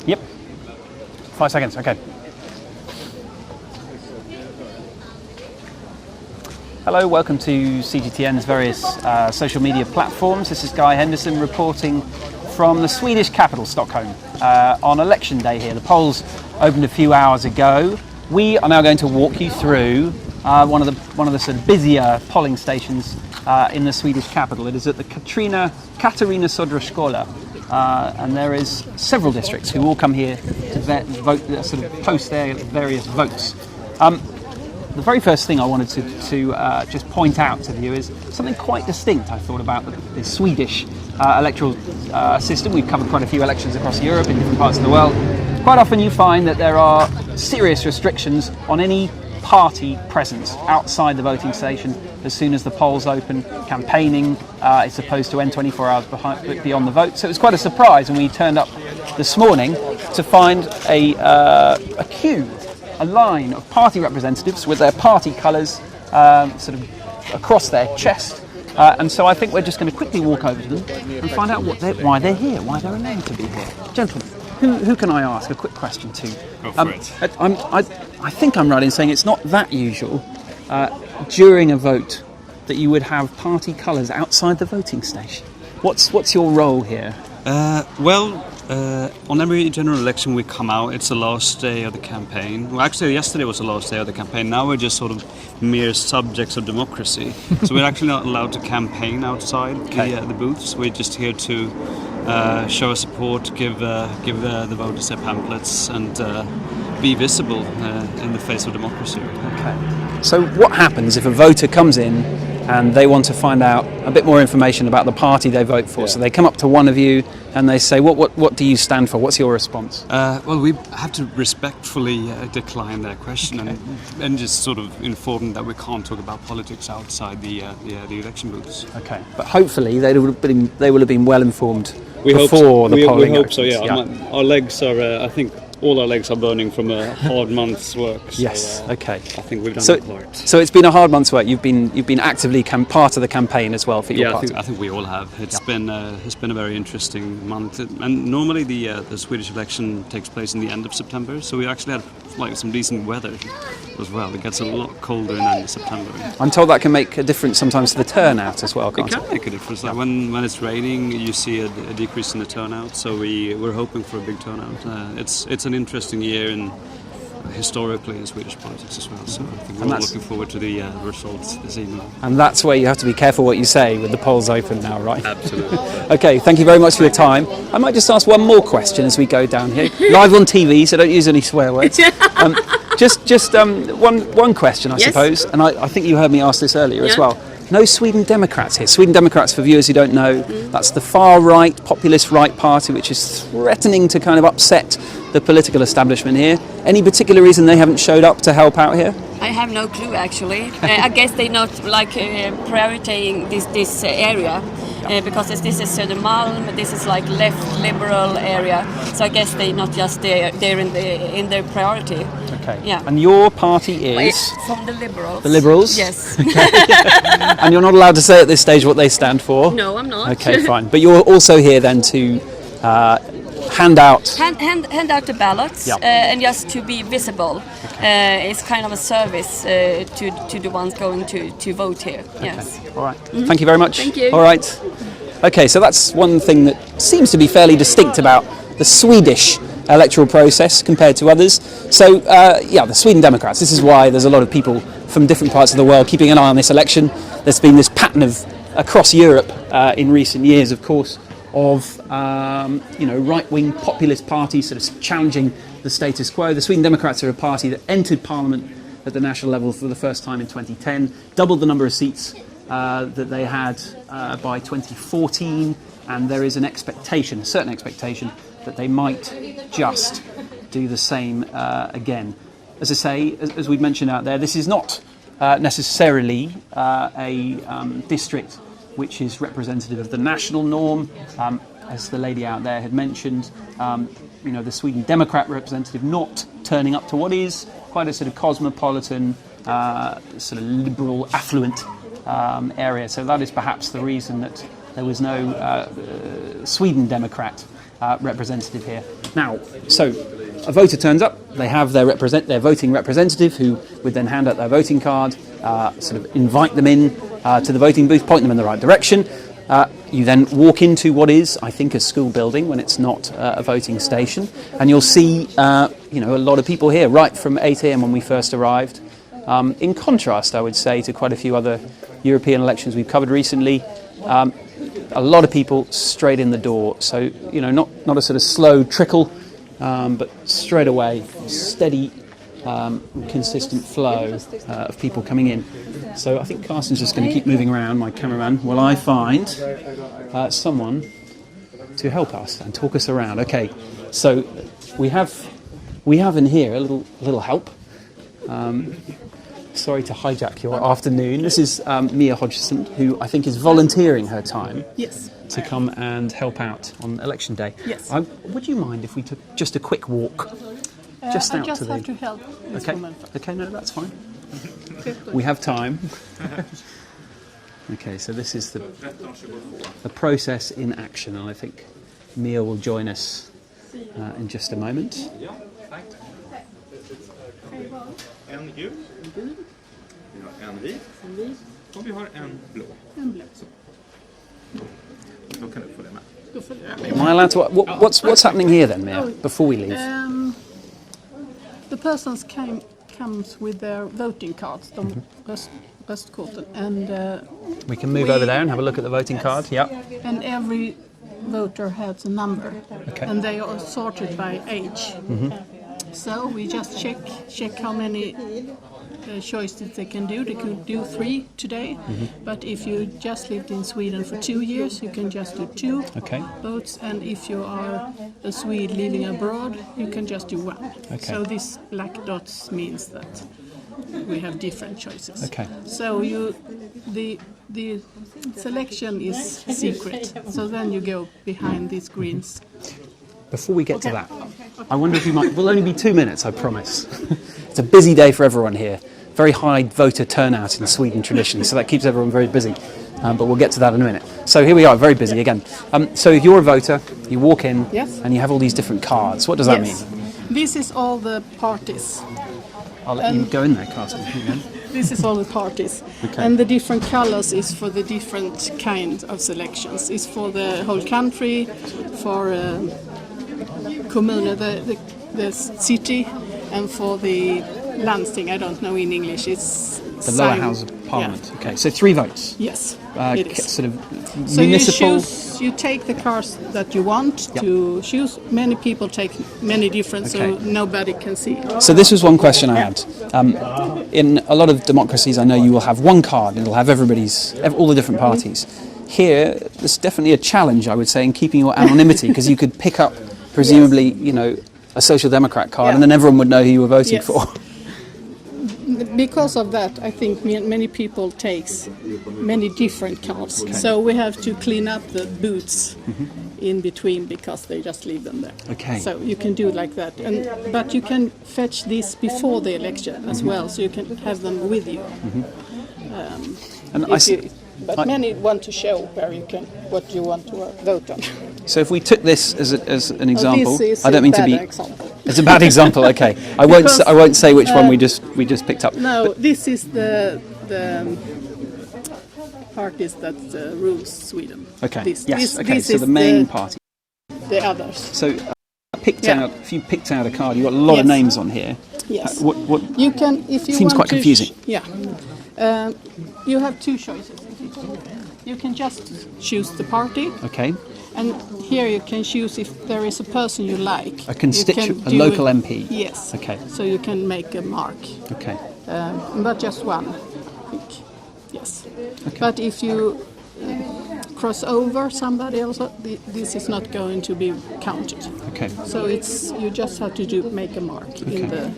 Yep. 5 seconds, okay. Hello, welcome to CGTN's various social media platforms. This is Guy Henderson reporting from the Swedish capital, Stockholm, on election day here. The polls opened a few hours ago. We are now going to walk you through one of the sort of busier polling stations in the Swedish capital. It is at the Katarina Södra, and there is several districts who all come here to vote, sort of post their various votes. The very first thing I wanted to just point out to you is something quite distinct, I thought, about the Swedish electoral system. We've covered quite a few elections across Europe in different parts of the world. Quite often you find that there are serious restrictions on any party presence outside the voting station as soon as the polls open. Campaigning is supposed to end 24 hours beyond the vote. So it was quite a surprise when we turned up this morning to find a queue, a line of party representatives with their party colours sort of across their chest. And so I think we're just going to quickly walk over to them and find out why they're here, why they're allowed to be here. Gentlemen, who can I ask a quick question to? Go for it. I think I'm right in saying it's not that usual during a vote that you would have party colours outside the voting station. What's your role here? On every general election we come out, it's the last day of the campaign. Well, actually yesterday was the last day of the campaign. Now we're just sort of mere subjects of democracy. So we're actually not allowed to campaign outside the booths. We're just here to show our support, give the voters their pamphlets and be visible in the face of democracy. Okay. So what happens if a voter comes in and they want to find out a bit more information about the party they vote for? Yeah. So they come up to one of you and they say, what do you stand for? What's your response? Well, we have to respectfully decline their question and just sort of inform them that we can't talk about politics outside the election booths. Okay, but hopefully they will have been well informed before the polling. We hope so. Yeah. Our legs are. I think all our legs are burning from a hard month's work. So, yes. Okay. I think we've done our part. So it's been a hard month's work. You've been actively part of the campaign as well for your party. I think we all have. It's been a very interesting month. And normally the Swedish election takes place in the end of September. So we actually had some decent weather as well. It gets a lot colder in the end of September. I'm told that can make a difference sometimes to the turnout as well. It can make a difference. Like when it's raining, you see a decrease in the turnout. So we're hoping for a big turnout. It's an interesting year historically in Swedish politics as well. So I think we're all looking forward to the results this evening. And that's where you have to be careful what you say with the polls open now, right? Absolutely. Okay, thank you very much for your time. I might just ask one more question as we go down here. Live on TV, so don't use any swear words. Just one question, I suppose, and I think you heard me ask this earlier as well. No Sweden Democrats here. Sweden Democrats, for viewers who don't know, that's the far-right, populist right party which is threatening to kind of upset the political establishment here. Any particular reason they haven't showed up to help out here? I have no clue actually. I guess they're not prioritizing this area because this is Södermalm, this is like left liberal area. So I guess they're not just there in their priority. Okay. Yeah. And your party is? From the Liberals. The Liberals? Yes. And you're not allowed to say at this stage what they stand for? No, I'm not. Okay, fine. But you're also here then to hand out the ballots and just to be visible. It's kind of a service to the ones going to vote here. Yes. Okay. All right. Thank you very much. Thank you. All right. Okay, so that's one thing that seems to be fairly distinct about the Swedish electoral process compared to others. So, the Sweden Democrats. This is why there's a lot of people from different parts of the world keeping an eye on this election. There's been this pattern of across Europe in recent years, of course, of right-wing populist parties sort of challenging the status quo. The Sweden Democrats are a party that entered Parliament at the national level for the first time in 2010, doubled the number of seats that they had by 2014, and there is a certain expectation that they might just do the same again. As I say, as we've mentioned out there, this is not necessarily a district which is representative of the national norm. As the lady out there had mentioned, the Sweden Democrat representative not turning up to what is quite a sort of cosmopolitan, sort of liberal, affluent area. So that is perhaps the reason that there was no Sweden Democrat representative here. Now, so a voter turns up, they have their voting representative who would then hand out their voting card, sort of invite them in to the voting booth, point them in the right direction. You then walk into what is, I think, a school building when it's not a voting station, and you'll see a lot of people here right from 8 a.m. when we first arrived. In contrast, I would say, to quite a few other European elections we've covered recently, a lot of people straight in the door. So, not a sort of slow trickle, but straight away, steady, consistent flow of people coming in. So I think Carsten's just going to keep moving around, my cameraman, while I find someone to help us and talk us around. Okay, so we have in here a little help. Sorry to hijack your afternoon. This is Mia Hodgson, who I think is volunteering her time to come and help out on election day. Yes. Would you mind if we took just a quick walk? Just out I just to have to help this woman. Okay, no, that's fine. We have time. Okay, so this is the process in action, and I think Mia will join us in just a moment. En gul, vi har en vit och vi har en blå. Så. Då kan du följa med. Am I allowed to? What's happening here then, Mia? Before we leave. The persons comes with their voting cards, röstkorten, and We can move over there and have a look at the voting card. Yeah. and every voter has a number, Okay. and they are sorted by age. So we just check how many choices they can do. They could do 3 today, but if you just lived in Sweden for 2 years, you can just do 2 Okay. votes, and if you are a Swede living abroad, you can just do 1. Okay. So this black dots means that we have different choices. Okay. So the selection is secret. So then you go behind these greens. Before we get to that, I wonder if you might. We'll only be 2 minutes, I promise. It's a busy day for everyone here. Very high voter turnout in Sweden tradition, so that keeps everyone very busy. But we'll get to that in a minute. So here we are, very busy again. So you're a voter, you walk in, Yes. and you have all these different cards. What does that mean? This is all the parties. I'll let you go in there, Carsten. Again. This is all the parties. Okay. And the different colors is for the different kind of selections. It's for the whole country, for kommuner, the city, and for the landsting. I don't know in English. It's The lower house of parliament. Yeah. Okay, so 3 votes. Yes, it is. Sort of So municipal. you take the cars that you want to choose. Many people take many different, so Okay. nobody can see. So this was one question I had. In a lot of democracies, I know you will have one card. It'll have all the different parties. Here, there's definitely a challenge, I would say, in keeping your anonymity, because you could pick up, presumably, a Social Democrat card, and then everyone would know who you were voting Yes. for. Because of that, I think many people takes many different cards. So we have to clean up the booths in between because they just leave them there. Okay. So you can do like that, but you can fetch this before the election as well, so you can have them with you. And But many want to show what you want to vote on. so if we took this as an example, This is I don't mean to a be. bad example. It's a bad example. Okay, I won't say which one we just picked up. No, this is the parties that rules Sweden. Okay. This, yes. this- Okay. this So is the main party. the others. So Yeah. if you picked out a card, you got a lot of Yes. names on here. Yes. What? You can, if you Seems want quite to confusing. You have 2 choices. You can just choose the party, Okay. and here you can choose if there is a person you like. A constituent, You a can do local MP. Yes. Okay. So you can make a mark, Okay. but just one, I think. Yes. But if you cross over somebody else, this is not going to be counted. Okay. So you just have to make a mark in the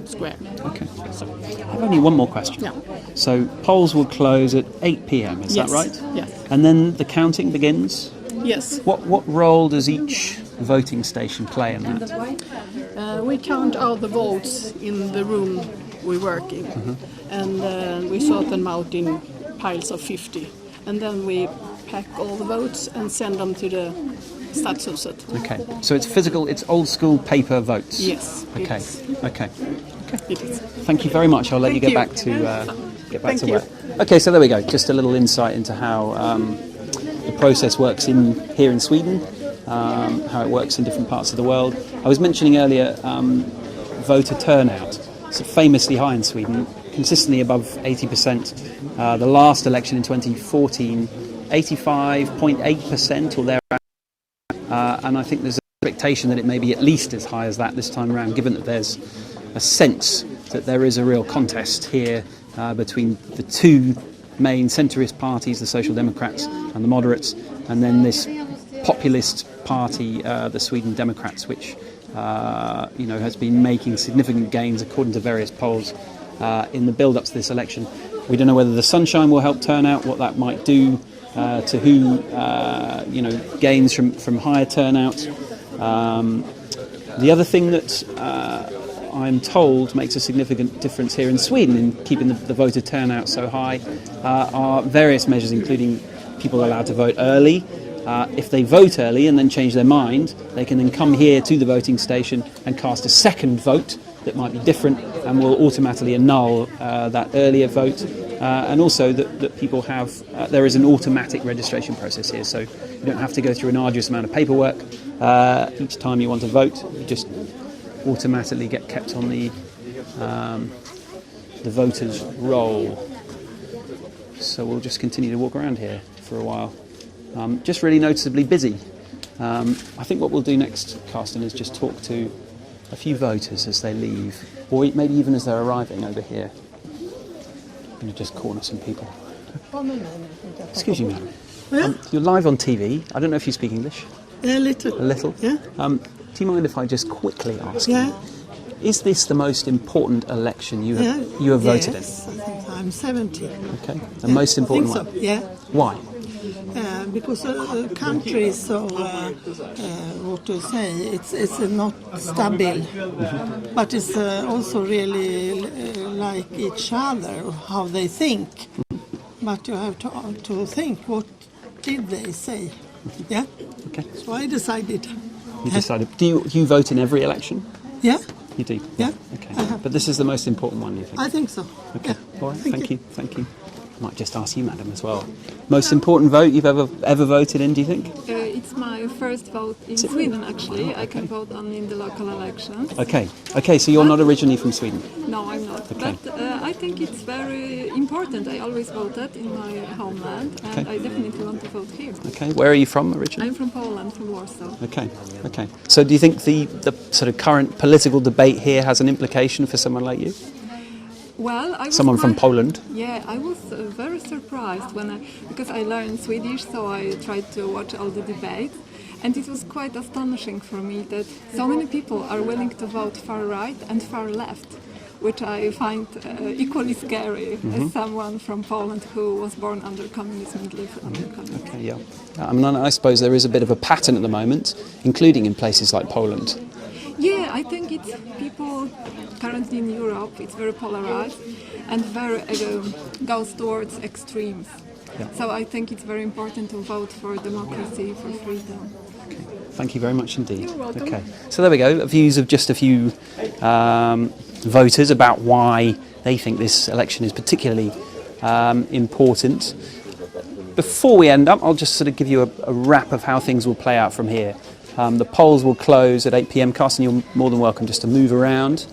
square. Okay. I have only one more question. Yeah. So polls will close at 8 p.m. Is that Yes. right? Yes. And then the counting begins. Yes. What role does each voting station play in that? We count all the votes in the room we work in, and we sort them out in piles of 50, and then we pack all the votes and send them to the Stadshuset. Okay, so it's physical, it's old school paper votes. Yes. Okay. It is. Okay. It is. Thank you very much. I'll let you get Thank back you. to Thank you. work. Okay, so there we go. Just a little insight into how the process works here in Sweden, how it works in different parts of the world. I was mentioning earlier voter turnout. It's famously high in Sweden, consistently above 80%. The last election in 2014, 85.8% or thereabouts. And I think there's an expectation that it may be at least as high as that this time around, given that there's a sense that there is a real contest here between the two main centrist parties, the Social Democrats and the moderates, and then this populist party, the Sweden Democrats, which has been making significant gains according to various polls in the build-up to this election. We don't know whether the sunshine will help turnout, what that might do to who gains from higher turnout. The other thing that I'm told makes a significant difference here in Sweden in keeping the voter turnout so high are various measures, including people allowed to vote early. If they vote early and then change their mind, they can then come here to the voting station and cast a second vote that might be different and will automatically annul that earlier vote. And also that people have, there is an automatic registration process here, so you don't have to go through an arduous amount of paperwork each time you want to vote. You just automatically get kept on the voters' roll. So we'll just continue to walk around here for a while. Just really noticeably busy. I think what we'll do next, Carsten, is just talk to a few voters as they leave, or maybe even as they're arriving over here. I'm going to just corner some people. Excuse you, madam. Yeah? You're live on TV. I don't know if you speak English. A little. A little? Yeah. Do you mind if I just quickly ask Yeah. you, is this the most important election you have voted in? Yes, I think I'm 70. Okay. The most important I think one? so, yeah. Why? Because the country is so, what to say, it's not stable, but it's also really like each other, how they think. But you have to think, what did they say? Yeah? Okay. So I decided. You decided. Do you vote in every election? Yeah, You do? yeah. Okay. I have. But this is the most important one, you think? I think so. Okay. Yeah. All right. Thank you. Thank you. I might just ask you, madam, as well. Most important vote you've ever voted in, do you think? It's my first vote in Sweden, actually. I can vote only in the local elections. Okay. Okay, so you're not originally from Sweden? No, I'm not. Okay. But I think it's very important. I always voted in my homeland, and Okay. I definitely want to vote here. Okay. Where are you from originally? I'm from Poland, from Warsaw. Okay. Okay. So do you think the sort of current political debate here has an implication for someone like you? Well, I was Someone from Poland? Yeah, I was very surprised because I learned Swedish, so I tried to watch all the debates, and it was quite astonishing for me that so many people are willing to vote far right and far left, which I find equally scary as someone from Poland who was born under communism and lived under communism. Okay, yeah. I mean, I suppose there is a bit of a pattern at the moment, including in places like Poland. Yeah, I think it's people currently in Europe, it's very polarized and very goes towards extremes. Yeah. So I think it's very important to vote for democracy, for freedom. Thank you very much indeed. You're welcome. Okay, so there we go. Views of just a few voters about why they think this election is particularly important. Before we end up, I'll just sort of give you a wrap of how things will play out from here. The polls will close at 8 p.m. Carsten, you're more than welcome just to move around,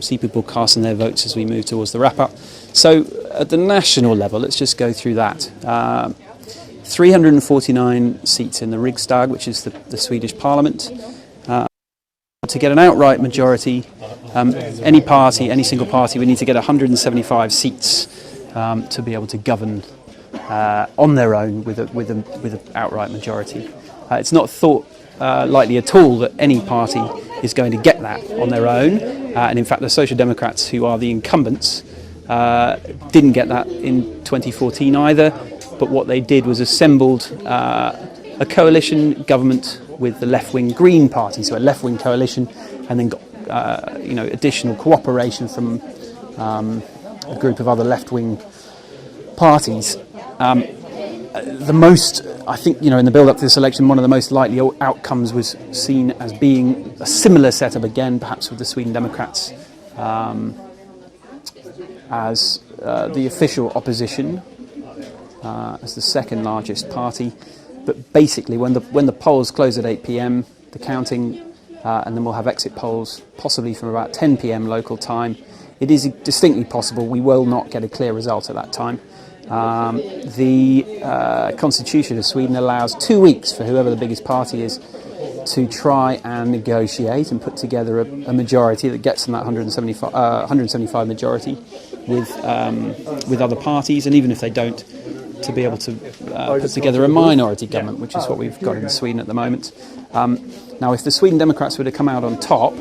see people casting their votes as we move towards the wrap-up. So at the national level, let's just go through that. 349 seats in the Riksdag, which is the Swedish parliament. To get an outright majority, any single party, we need to get 175 seats to be able to govern on their own with an outright majority. It's not thought likely at all that any party is going to get that on their own, and in fact the Social Democrats, who are the incumbents, didn't get that in 2014 either, but what they did was assembled a coalition government with the left-wing Green Party, so a left-wing coalition, and then got additional cooperation from a group of other left-wing parties. The most I think, in the build-up to this election, one of the most likely outcomes was seen as being a similar setup again, perhaps with the Sweden Democrats as the official opposition, as the second largest party. But basically, when the polls close at 8 p.m, the counting, and then we'll have exit polls possibly from about 10 p.m. local time, it is distinctly possible we will not get a clear result at that time. The Constitution of Sweden allows 2 weeks for whoever the biggest party is to try and negotiate and put together a majority that gets them that 175 majority with other parties, and even if they don't, to be able to put together a minority government, which is what we've got in Sweden at the moment. Now, if the Sweden Democrats were to come out on top,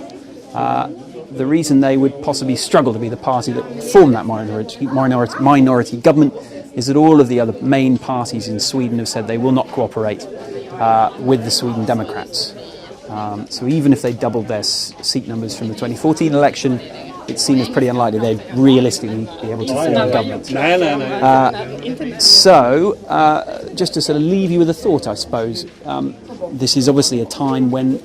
the reason they would possibly struggle to be the party that formed that minority government is that all of the other main parties in Sweden have said they will not cooperate with the Sweden Democrats. So even if they doubled their seat numbers from the 2014 election, it seems pretty unlikely they'd realistically be able to form a government. So, just to sort of leave you with a thought, I suppose, this is obviously a time when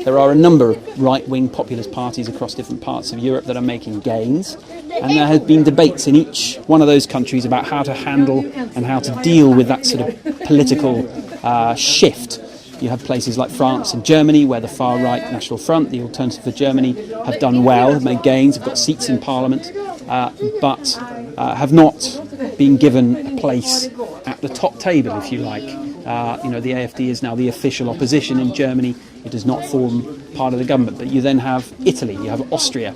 there are a number of right-wing populist parties across different parts of Europe that are making gains, and there have been debates in each one of those countries about how to handle and how to deal with that sort of political shift. You have places like France and Germany where the far-right National Front, the Alternative for Germany, have done well, have made gains, have got seats in Parliament, but have not been given a place at the top table, if you like. The AfD is now the official opposition in Germany. It does not form part of the government. But you then have Italy, you have Austria,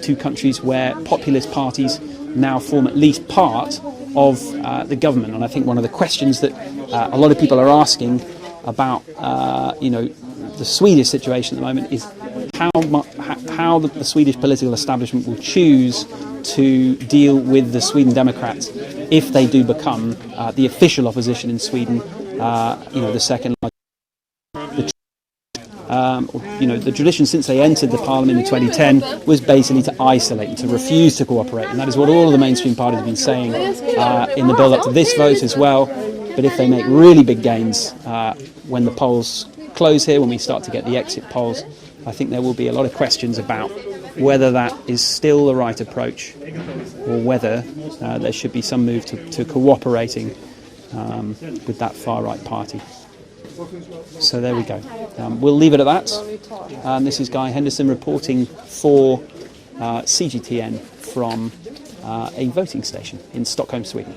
two countries where populist parties now form at least part of the government. And I think one of the questions that a lot of people are asking about the Swedish situation at the moment is how the Swedish political establishment will choose to deal with the Sweden Democrats if they do become the official opposition in Sweden, the second largest. The tradition since they entered the parliament in 2010 was basically to isolate and to refuse to cooperate, and that is what all of the mainstream parties have been saying in the build-up to this vote as well. But if they make really big gains when the polls close here, when we start to get the exit polls, I think there will be a lot of questions about whether that is still the right approach, or whether there should be some move to cooperating with that far-right party. So there we go. We'll leave it at that. This is Guy Henderson reporting for CGTN from a voting station in Stockholm, Sweden.